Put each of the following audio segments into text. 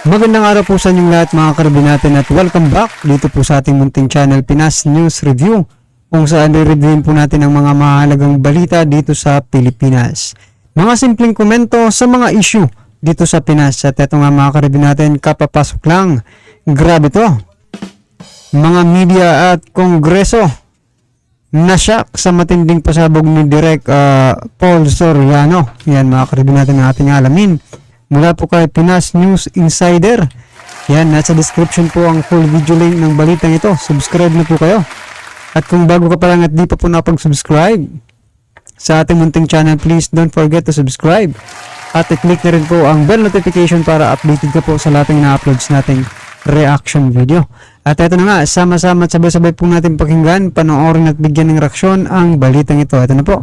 Magandang araw po sa inyong lahat mga karabin natin at welcome back dito po sa ating munting channel Pinas News Review, kung saan i-reviewin po natin ang mga mahalagang balita dito sa Pilipinas. Mga simpleng komento sa mga issue dito sa Pinas. At eto nga mga karabin natin, kapapasok lang, grabe to. Mga media at kongreso nasyak sa matinding pasabog ni Direk Paul Soriano. Yan mga karabin natin ang ating alamin mula po kay Pinas News Insider. Yan, nasa description po ang full video link ng balitang ito. Subscribe na po kayo. At kung bago ka pa lang at di pa po napag-subscribe sa ating munting channel, please don't forget to subscribe. At i-click na rin po ang bell notification para updated ka po sa lahat ng na-uploads nating reaction video. At ito na nga, sama-sama at sabay-sabay po natin pakinggan, panoorin at bigyan ng reaksyon ang balitang ito. Ito na po.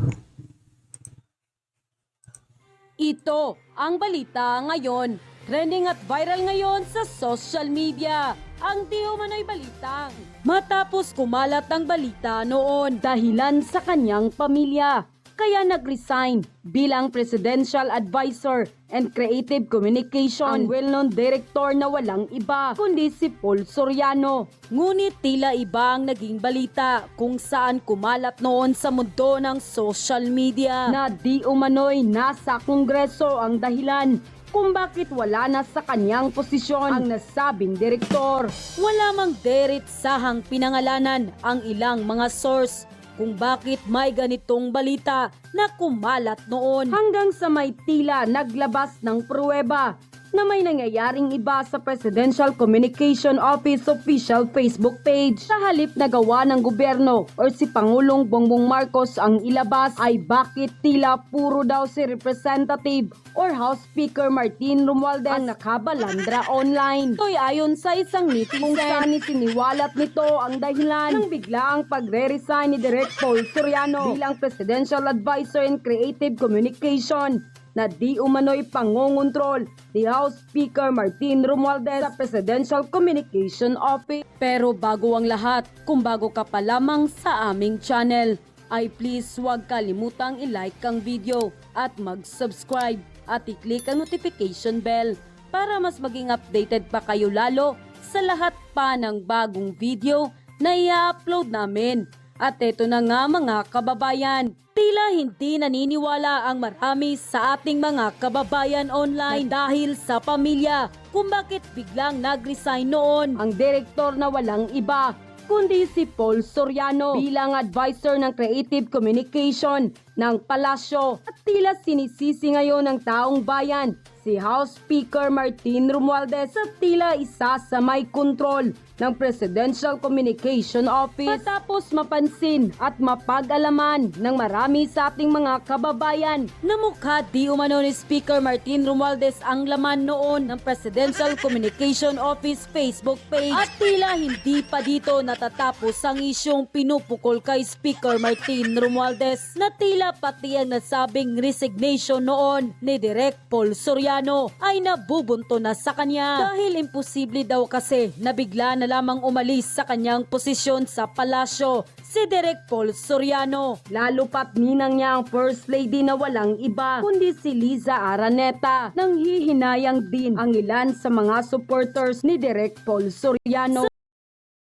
Ito ang balita ngayon. Trending at viral ngayon sa social media. Ang di umano'y balitang matapos kumalat ang balita noon dahilan sa kanyang pamilya. Kaya nag-resign bilang Presidential Advisor and Creative Communication ang well-known director na walang iba kundi si Paul Soriano. Ngunit tila iba ang naging balita kung saan kumalat noon sa mundo ng social media na di umano'y nasa Kongreso ang dahilan kung bakit wala na sa kanyang posisyon ang nasabing direktor. Wala mang diretsahang pinangalanan ang ilang mga source kung bakit may ganitong balita na kumalat noon. Hanggang sa may tila naglabas ng pruweba na may nangyayaring iba sa Presidential Communication Office official Facebook page. Sa halip na gawa ng gobyerno o si Pangulong Bongbong Marcos ang ilabas ay bakit tila puro daw si Representative or House Speaker Martin Romualdez ang nakabalandra online. Ito'y ayon sa isang meeting kung saan isiniwalat nito ang dahilan ng biglaang pagre-resign ni Direk Paul Soriano bilang Presidential Advisor in Creative Communication na di umano'y pangongontrol ni House Speaker Martin Romualdez sa Presidential Communication Office. Pero bago ang lahat, kung bago ka pa lamang sa aming channel, ay please huwag kalimutang i-like ang video at mag-subscribe at i-click ang notification bell para mas maging updated pa kayo lalo sa lahat pa ng bagong video na i-upload namin. At eto na nga mga kababayan, tila hindi naniniwala ang marami sa ating mga kababayan online dahil sa pamilya kung bakit biglang nag-resign noon ang direktor na walang iba kundi si Paul Soriano bilang advisor ng Creative Communication ng Palasyo. At tila sinisisi ngayon ng taong bayan si House Speaker Martin Romualdez sa tila isa sa may kontrol ng Presidential Communication Office. Matapos mapansin at mapag-alaman ng marami sa ating mga kababayan na mukha di umano ni Speaker Martin Romualdez ang laman noon ng Presidential Communication Office Facebook page. At tila hindi pa dito natatapos ang isyong pinupukol kay Speaker Martin Romualdez na tila pati ang nasabing resignation noon ni Direk Paul Soriano ay nabubunto na sa kanya dahil imposible daw kasi na bigla na lamang umalis sa kanyang posisyon sa palasyo si Direk Paul Soriano. Lalo pat ninang niya ang First Lady na walang iba kundi si Liza Araneta. Nang hihinayang din ang ilan sa mga supporters ni Direk Paul Soriano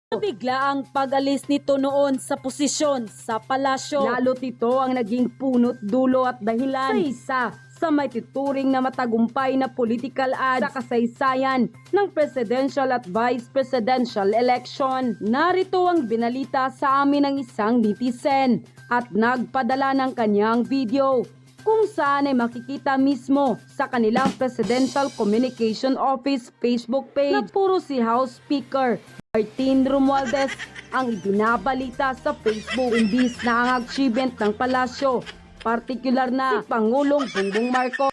bigla ang pag-alis nito noon sa posisyon sa palasyo. Lalo't ito ang naging punot dulo at dahilan sa isa sa may tituring na matagumpay na political ads sa kasaysayan ng presidential at vice presidential election. Narito ang binalita sa amin ng isang netizen at nagpadala ng kanyang video kung saan ay makikita mismo sa kanilang Presidential Communication Office Facebook page na puro si House Speaker Martin Romualdez ang ibinabalita sa Facebook imbis na ang achievement ng palasyo, partikular na si Pangulong Bongbong Marcos.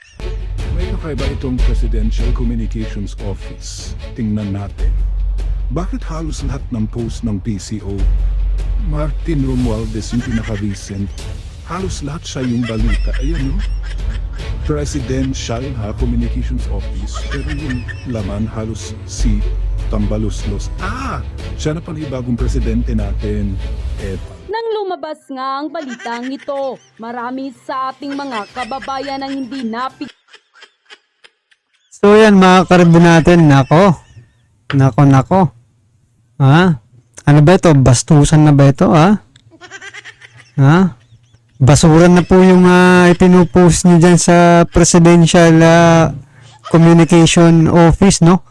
May kakaiba itong Presidential Communications Office. Tingnan natin. Bakit halos lahat ng post ng PCO, Martin Romualdez yung pinaka-recent, halos lahat siya yung balita. Ayan no? Presidential Communications Office. Pero yung laman halos si Tambaluslos. Siya na pala yung bagong presidente natin. Nang lumabas nga ang balitang ito, marami sa ating mga kababayan ang hindi napig So yan mga karib natin, nako. Ha? Ano ba ito? Bastusan na ba ito, ha? Ha? Basura na po yung ipinupost niyo dyan sa Presidential Communication Office, no?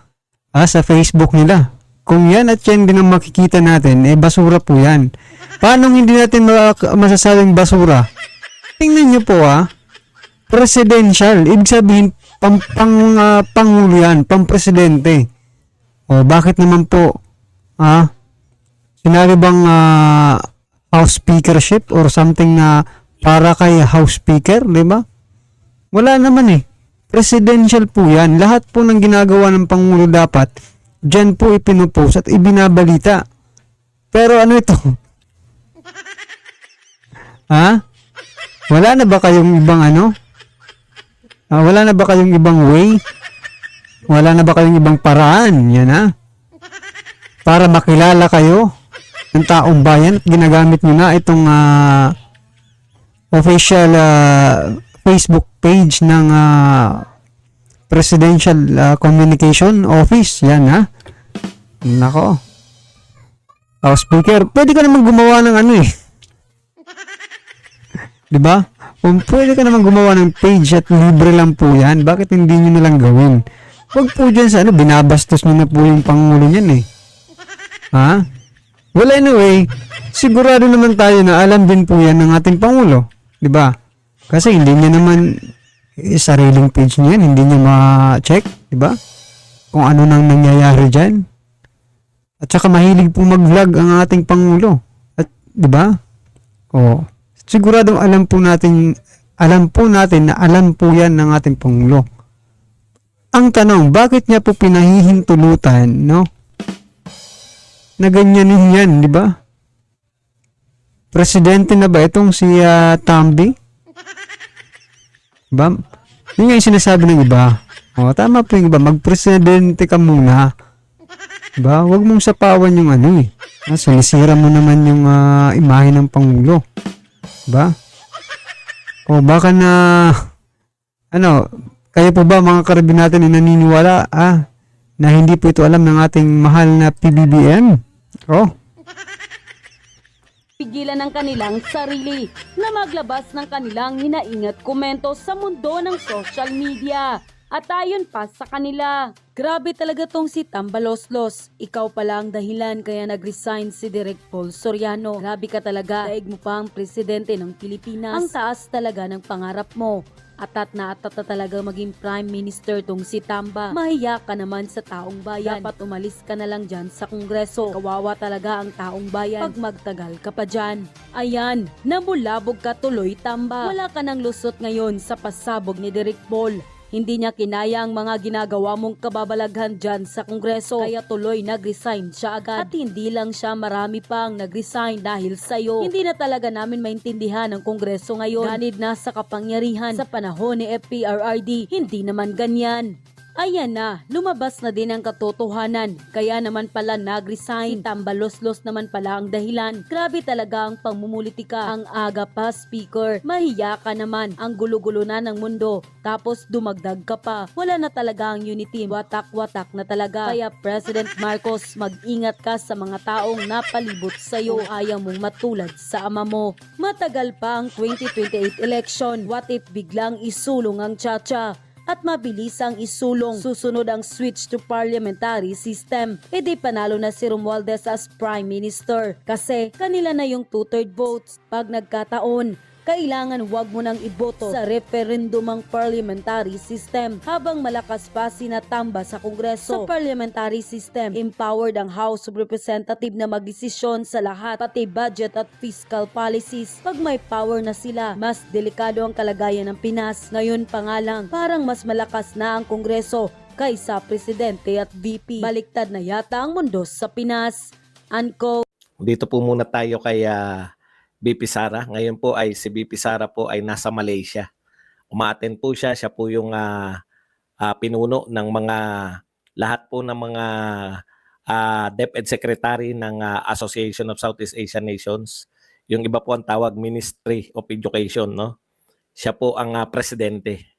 Sa Facebook nila. Kung yan at yan din ang makikita natin, basura po yan. Paano hindi natin masasabing basura? Tingnan niyo po, Presidential. Ibig sabihin, pangulo yan, pang-presidente. O, bakit naman po, sinabi bang house speakership or something na para kay house speaker, di ba? Wala naman Presidential po yan. Lahat po ng ginagawa ng pangulo dapat, dyan po ipinupost at ibinabalita. Pero ano ito? Wala na ba kayong ibang wala na ba kayong ibang way? Wala na ba kayong ibang paraan? Yan para makilala kayo ng taong bayan at ginagamit nyo na itong official Facebook page ng Presidential Communication Office. Yan Nako. House Speaker, pwede ka naman gumawa ng diba? Kung pwede ka naman gumawa ng page at libre lang po yan, bakit hindi nyo nalang gawin? Huwag po dyan sa binabastos nyo na po yung pangulo niyan Well, anyway, sigurado naman tayo na alam din po yan ng ating Pangulo. Diba? Kasi hindi niya naman sariling page niya yan, hindi niya ma-check. Diba? Kung ano nang nangyayari dyan. At saka mahilig po mag-vlog ang ating Pangulo. At, diba? Siguradong alam po natin na alam po yan ng ating Pangulo. Ang tanong, bakit niya po pinahihintulutan, no? Na ganyanin yan, di ba? Presidente na ba itong si Tambi? Diba? Yun nga yung sinasabi ng iba. Tama po yung iba, magpresidente ka muna. Diba? Huwag mong sapawan yung sinisira mo naman yung imahe ng Pangulo. Diba? Baka na kayo po ba mga karabin natin ay naniniwala na hindi po ito alam ng ating mahal na PBBM? Pigilan ng kanilang sarili na maglabas ng kanilang hinaingat komento sa mundo ng social media. At ayon pa sa kanila, grabe talaga tong si Tambaloslos. Ikaw pala ang dahilan kaya nag-resign si Direk Paul Soriano. Grabe ka talaga, daig mo pa ang presidente ng Pilipinas. Ang taas talaga ng pangarap mo. Atat na talaga maging prime minister tong si Tamba. Mahiya ka naman sa taong bayan. Dapat umalis ka na lang dyan sa kongreso. Kawawa talaga ang taong bayan pag magtagal ka pa dyan. Ayan, namulabog ka tuloy, Tamba. Wala ka ng lusot ngayon sa pasabog ni Direk Paul. Hindi niya kinaya ang mga ginagawa mong kababalaghan dyan sa kongreso. Kaya tuloy nag-resign siya agad. At hindi lang siya, marami pang nag-resign dahil sa'yo. Hindi na talaga namin maintindihan ang kongreso ngayon. Ganid na sa kapangyarihan sa panahon ni FPRRD. Hindi naman ganyan. Ayan na, lumabas na din ang katotohanan. Kaya naman pala nag-resign. Si Tambaloslos naman pala ang dahilan. Grabe talaga ang pamumulitika. Ang aga pa, speaker. Mahiya ka naman. Ang gulo-gulo na ng mundo. Tapos dumagdag ka pa. Wala na talaga ang unity. Watak-watak na talaga. Kaya President Marcos, mag-ingat ka sa mga taong napalibot sa'yo. Ayaw mong matulad sa ama mo. Matagal pa ang 2028 election. What if biglang isulong ang Chacha? At mabilis ang isulong. Susunod ang switch to parliamentary system. Di panalo na si Romualdez as Prime Minister kasi kanila na yung 2/3 votes. Pag nagkataon, kailangan wag mo nang iboto sa referendumang parliamentary system habang malakas pa sina Tamba sa Kongreso. Sa parliamentary system, empowered ang House of Representatives na magdesisyon sa lahat, pati budget at fiscal policies. Pag may power na sila, mas delikado ang kalagayan ng Pinas. Ngayon pa nga lang, parang mas malakas na ang Kongreso kaysa Presidente at VP. Baliktad na yata ang mundo sa Pinas. Anko. Dito po muna tayo kay BP Sara. Ngayon po ay si BP Sara po ay nasa Malaysia. Umaattend po siya. Siya po yung pinuno ng mga lahat po ng mga DepEd Secretary ng Association of Southeast Asian Nations. Yung iba po ang tawag Ministry of Education, no? Siya po ang presidente.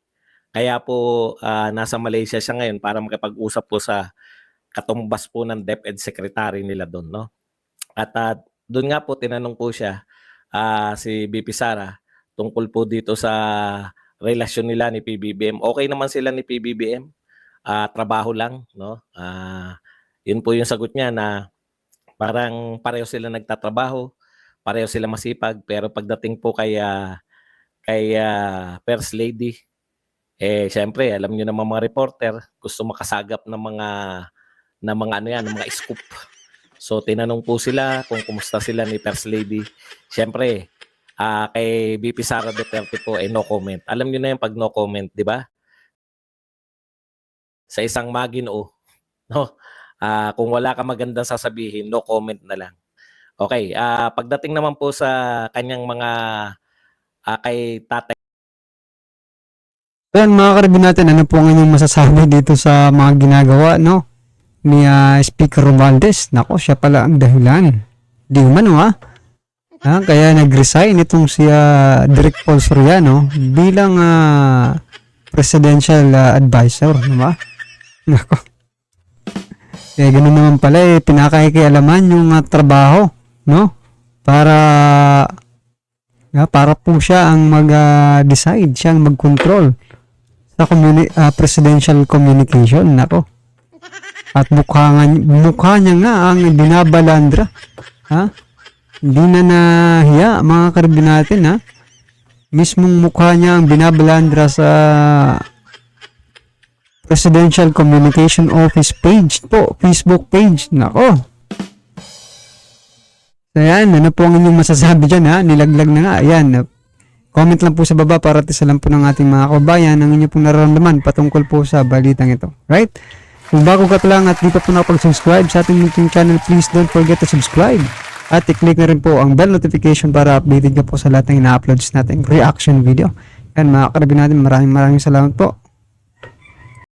Kaya po nasa Malaysia siya ngayon para makipag-usap po sa katumbas po ng DepEd Secretary nila doon, no? At doon nga po tinanong po siya si VP Sara tungkol po dito sa relasyon nila ni PBBM. Okay naman sila ni PBBM. Trabaho lang, no? Yun po yung sagot niya na parang pareho sila nagtatrabaho, pareho sila masipag, pero pagdating po kay First Lady, syempre alam niyo naman mga reporter, gusto makasagap ng mga scoop. So tinanong po sila kung kumusta sila ni First Lady. Syempre, kay VP Sara Duterte po no comment. Alam niyo na yung pag no comment, di ba? Sa isang maginoo, no? Kung wala ka magandang sasabihin, no comment na lang. Okay, pagdating naman po sa kanyang mga kay Tatay Ayan mga karibin natin, ano po ang inyong masasabi dito sa mga ginagawa, no? Ni Speaker Romualdez. Nako, siya pala ang dahilan. Di umano kaya nag-resign itong si Direk Paul Soriano bilang presidential advisor, di ba? Nako. Ganun naman pala pinakakialaman yung trabaho, no? Para po siya ang mag-decide, siya ang mag-control sa presidential communication. Nako. At mukha niya nga ang binabalandra. Hindi na nahiya mga karibin natin. Mismong mukha niya ang binabalandra sa Presidential Communication Office page po, Facebook page. Nako. So yan, ano po ang inyong masasabi dyan Nilaglag na nga. Ayan, comment lang po sa baba para tisalam po ng ating mga kababayan ang inyong pong nararamdaman patungkol po sa balitang ito. Right? Kung bago ka pa lang at di pa po nakapag-subscribe sa ating YouTube channel, please don't forget to subscribe. At i-click na rin po ang bell notification para updated ka po sa lahat ng ina-uploads nating reaction video. Yan mga karabin natin, maraming salamat po.